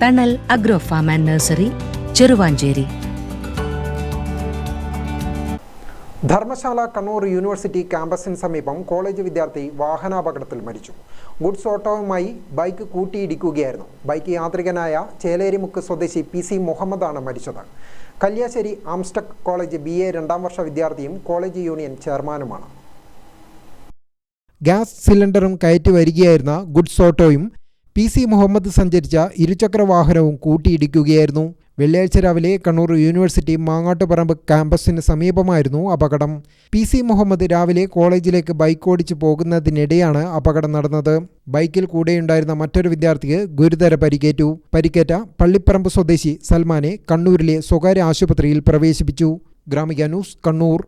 തണൽ agro farm and nursery, Cheruvanchery. Dharmashala Kannur university ക്യാമ്പസിന് സമീപം കോളേജ് വിദ്യാർത്ഥി വാഹനാപകടത്തിൽ മരിച്ചു. ഗുഡ്സ് ഓട്ടോവുമായി ബൈക്ക് കൂട്ടിയിടിക്കുകയായിരുന്നു. ബൈക്ക് യാത്രികനായ ചേലേരിമുക്ക് സ്വദേശി PC മുഹമ്മദാണ് മരിച്ചത്. കല്യാശ്ശേരി ആംസ്റ്റക് കോളേജ് BA 2ാം വർഷ വിദ്യാർത്ഥിയും കോളേജ് യൂണിയൻ ചെയർമാനുമാണ്. ഗ്യാസ് സിലിണ്ടറും കയറ്റി വരികയായിരുന്ന ഗുഡ്സ് ഓട്ടോയും PC മുഹമ്മദ് സഞ്ചരിച്ച ഇരുചക്ര വാഹനവും കൂട്ടിയിടിക്കുകയായിരുന്നു. വെള്ളിയാഴ്ച രാവിലെ കണ്ണൂർ യൂണിവേഴ്സിറ്റി മാങ്ങാട്ടുപറമ്പ് ക്യാമ്പസിന് സമീപമായിരുന്നു അപകടം. PC മുഹമ്മദ് രാവിലെ കോളേജിലേക്ക് ബൈക്ക് ഓടിച്ച് പോകുന്നതിനിടെയാണ് അപകടം നടന്നത്. ബൈക്കിൽ കൂടെയുണ്ടായിരുന്ന മറ്റൊരു വിദ്യാർത്ഥിക്ക് ഗുരുതര പരിക്കേറ്റു. പരിക്കേറ്റ പള്ളിപ്പറമ്പ് സ്വദേശി സൽമാനെ കണ്ണൂരിലെ സ്വകാര്യ ആശുപത്രിയിൽ പ്രവേശിപ്പിച്ചു. Gramika news, Kannur.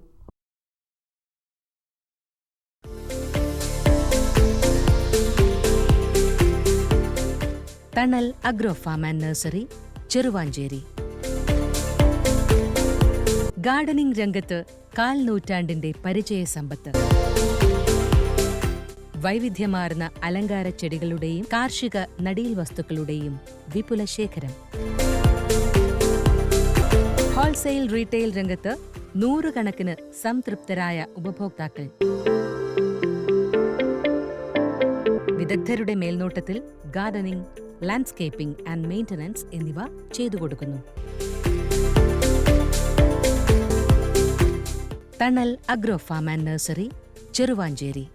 Thanal agro farm and nursery, Cheruvanchery. Gardening രംഗത്ത് 1/4 നൂറ്റാണ്ടിന്റെ പരിചയ സമ്പത്ത്. വൈവിധ്യമാർന്ന അലങ്കാര ചെടികളുടെയും കാർഷിക നടീൽ വസ്തുക്കളുടെയും വിപുല ശേഖരം. ഹോൾസെയിൽ റീറ്റെയിൽ രംഗത്ത് 100 കണക്കിന് സംതൃപ്തരായ ഉപഭോക്താക്കൾ. വിദഗ്ധരുടെ മേൽനോട്ടത്തിൽ ഗാർഡനിംഗ്, ലാൻഡ്സ്കേപ്പിംഗ് ആൻഡ് മെയിൻ്റനൻസ് എന്നിവ ചെയ്തു കൊടുക്കുന്നു. Thanal agro farm and nursery, Cheruvanchery.